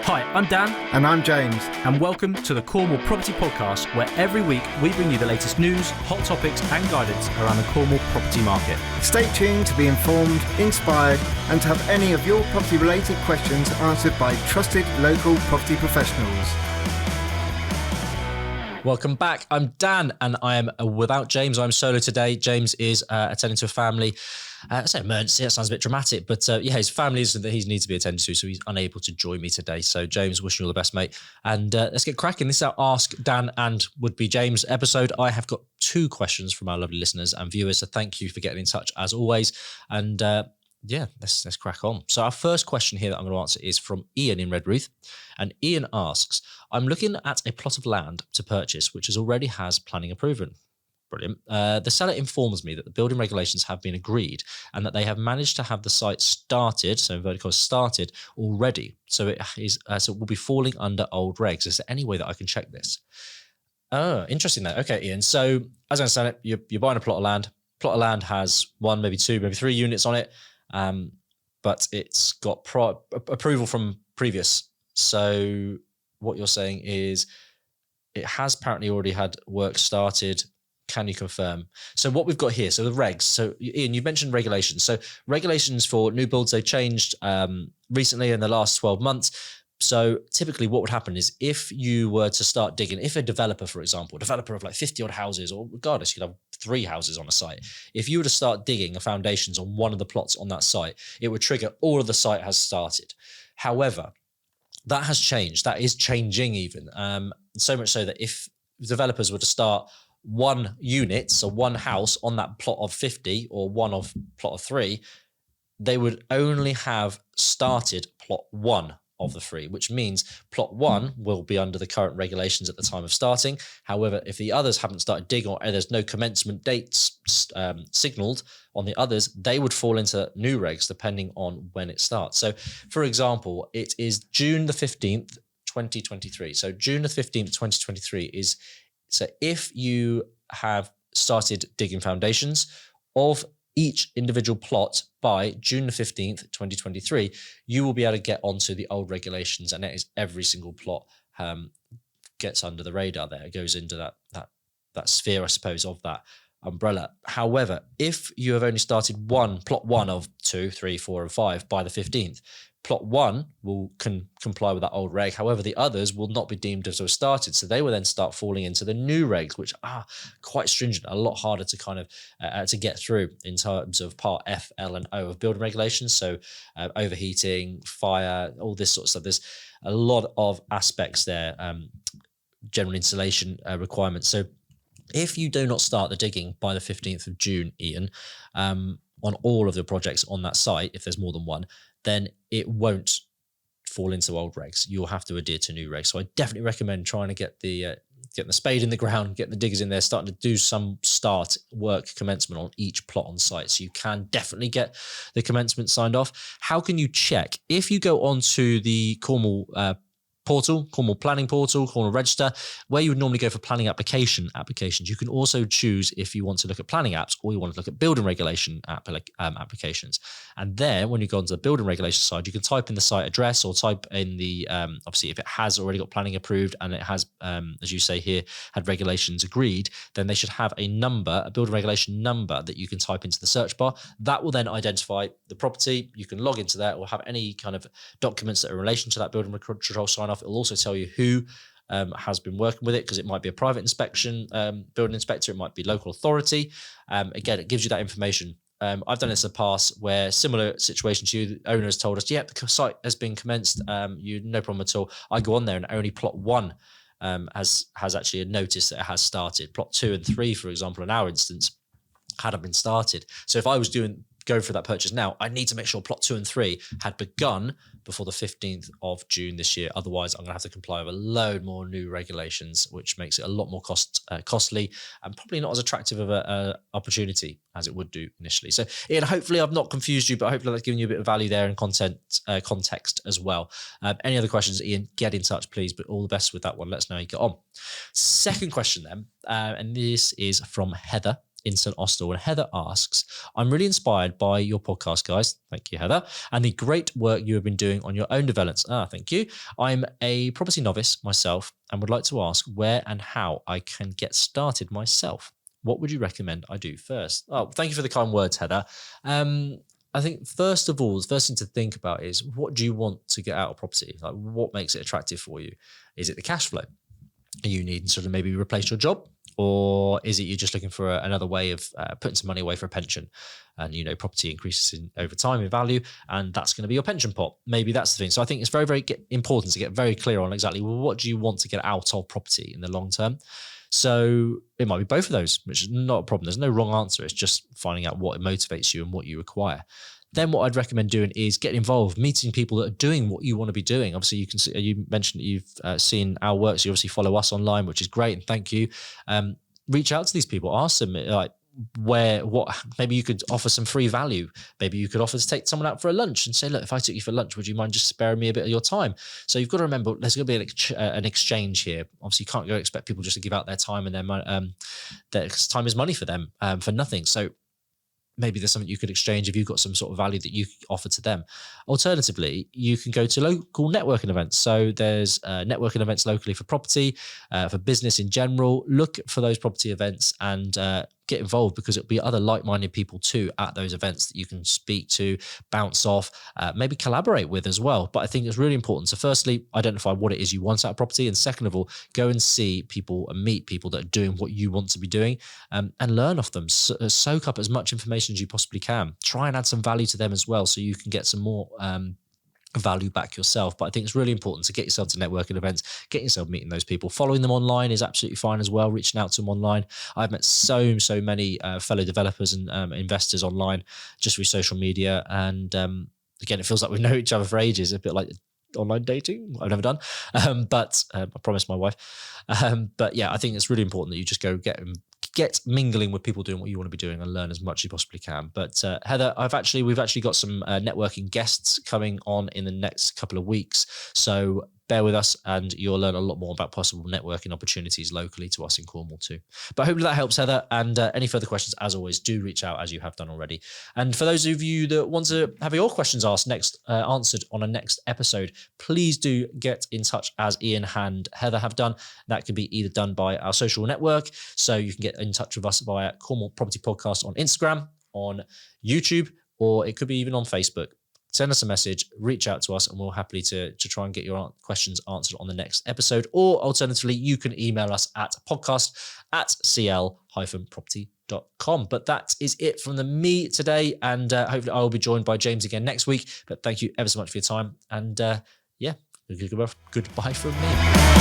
Hi, I'm Dan. And I'm James. And welcome to the Cornwall Property Podcast, where every week we bring you the latest news, hot topics and guidance around the Cornwall property market. Stay tuned to be informed, inspired and to have any of your property related questions answered by trusted local property professionals. Welcome back. I'm Dan and I am without James. I'm solo today. James is attending to a family. I say emergency, that sounds a bit dramatic, but his family is that he needs to be attended to, so he's unable to join me today. So James, wishing you all the best, mate. And let's get cracking. This is our Ask Dan and Would-Be James episode. I have got 2 questions from our lovely listeners and viewers, so thank you for getting in touch as always. And let's crack on. So our first question here that I'm going to answer is from Ian in Redruth. And Ian asks, I'm looking at a plot of land to purchase, which already has planning approval. Brilliant. The seller informs me that the building regulations have been agreed and that they have managed to have the site started, so inverted commas started already. So it is, so it will be falling under old regs. Is there any way that I can check this? Oh, interesting there. Okay, Ian. So as I understand it, you're buying a plot of land. Plot of land has 1, maybe 2, maybe 3 units on it, but it's got approval from previous. So what you're saying is it has apparently already had work started. Can you confirm? So what we've got here, so the regs. So Ian, you mentioned regulations. So regulations for new builds, they changed recently in the last 12 months. So typically what would happen is if you were to start digging, if a developer, for example, a developer of like 50 odd houses, or regardless, you could have 3 houses on a site. If you were to start digging the foundations on one of the plots on that site, it would trigger all of the site has started. However, that has changed. That is changing even. So much so that if developers were to start 1 unit, so 1 house on that plot of 50 or one of plot of 3, they would only have started plot 1 of the 3, which means plot 1 will be under the current regulations at the time of starting. However, if the others haven't started digging or there's no commencement dates signalled on the others, they would fall into new regs depending on when it starts. So for example, it is June the 15th, 2023. So June the 15th, 2023 is, so if you have started digging foundations of each individual plot by June the 15th, 2023, you will be able to get onto the old regulations, and that is every single plot gets under the radar there. It goes into that sphere, I suppose, of that umbrella. However, if you have only started plot 1 of 2, 3, 4, and 5 by the 15th, plot 1 can comply with that old reg. However, the others will not be deemed as have started. So they will then start falling into the new regs, which are quite stringent, a lot harder to kind of to get through in terms of part F, L, and O of building regulations. So overheating, fire, all this sort of stuff. There's a lot of aspects there, general insulation requirements. So if you do not start the digging by the 15th of June, Ian, on all of the projects on that site, if there's more than 1, then it won't fall into old regs. You'll have to adhere to new regs. So I definitely recommend trying to get the spade in the ground, getting the diggers in there, starting to do some start work commencement on each plot on site. So you can definitely get the commencement signed off. How can you check? If you go onto the Cornwall portal, Cornwall Planning Portal, Cornwall Register, where you would normally go for planning applications, you can also choose if you want to look at planning apps or you want to look at building regulation applications. And then when you go onto the building regulation side, you can type in the site address or type in the, obviously if it has already got planning approved and it has, as you say here, had regulations agreed, then they should have a number, a building regulation number that you can type into the search bar. That will then identify the property. You can log into that or have any kind of documents that are in relation to that building control sign off. It'll also tell you who has been working with it, because it might be a private inspection, building inspector, it might be local authority. Again, it gives you that information. I've done this in the past where similar situation to you, the owner has told us, yeah, the site has been commenced, no problem at all. I go on there and only plot 1 has actually noticed that it has started. Plot 2 and 3, for example, in our instance, hadn't been started. So if I was go for that purchase now, I need to make sure plot 2 and 3 had begun before the 15th of June this year. Otherwise, I'm going to have to comply with a load more new regulations, which makes it a lot more costly and probably not as attractive of an opportunity as it would do initially. So, Ian, hopefully I've not confused you, but hopefully that's given you a bit of value there and context as well. Any other questions, Ian, get in touch, please. But all the best with that one. Let us know how you get on. Second question then, and this is from Heather. in St Austell. And Heather asks, I'm really inspired by your podcast, guys. Thank you, Heather. And the great work you have been doing on your own developments. Thank you. I'm a property novice myself and would like to ask where and how I can get started myself. What would you recommend I do first? Oh, thank you for the kind words, Heather. I think first of all, the first thing to think about is, what do you want to get out of property? Like, what makes it attractive for you? Is it the cash flow? Are you needing to sort of maybe replace your job? Or is it you're just looking for another way of putting some money away for a pension? And, property increases over time in value, and that's going to be your pension pot. Maybe that's the thing. So I think it's very, very important to get very clear on exactly, well, what do you want to get out of property in the long term? So it might be both of those, which is not a problem. There's no wrong answer. It's just finding out what motivates you and what you require. Then what I'd recommend doing is get involved, meeting people that are doing what you want to be doing. Obviously, you can see, you mentioned that you've seen our work, so you obviously follow us online, which is great, and thank you. Reach out to these people, ask them maybe you could offer some free value. Maybe you could offer to take someone out for a lunch and say, look, if I took you for lunch, would you mind just sparing me a bit of your time? So you've got to remember, there's going to be an exchange here. Obviously, you can't go expect people just to give out their time and their money. Their time is money for them, for nothing. So maybe there's something you could exchange if you've got some sort of value that you offer to them. Alternatively, you can go to local networking events. So there's networking events locally for property, for business in general. Look for those property events and get involved, because it'll be other like-minded people too at those events that you can speak to, bounce off, maybe collaborate with as well. But I think it's really important to firstly identify what it is you want out of property, and second of all, go and see people and meet people that are doing what you want to be doing, and learn off them. Soak up as much information as you possibly can. Try and add some value to them as well, so you can get some more value back yourself. But I think it's really important to get yourself to networking events, get yourself meeting those people. Following them online is absolutely fine as well, reaching out to them online. I've met so many fellow developers and investors online just through social media, and again, it feels like we've known each other for ages, a bit like online dating I've never done, but I promised my wife. But yeah, I think it's really important that you just go get mingling with people doing what you want to be doing and learn as much as you possibly can. But Heather, we've actually got some networking guests coming on in the next couple of weeks. So bear with us and you'll learn a lot more about possible networking opportunities locally to us in Cornwall too. But hopefully that helps, Heather. And any further questions, as always, do reach out as you have done already. And for those of you that want to have your questions answered on a next episode, please do get in touch as Ian and Heather have done. That could be either done by our social network. So you can get in touch with us via Cornwall Property Podcast on Instagram, on YouTube, or it could be even on Facebook. Send us a message, reach out to us, and we'll happily to try and get your questions answered on the next episode. Or alternatively, you can email us at podcast@cl-property.com. But that is it from me today. And hopefully I will be joined by James again next week. But thank you ever so much for your time. And goodbye from me.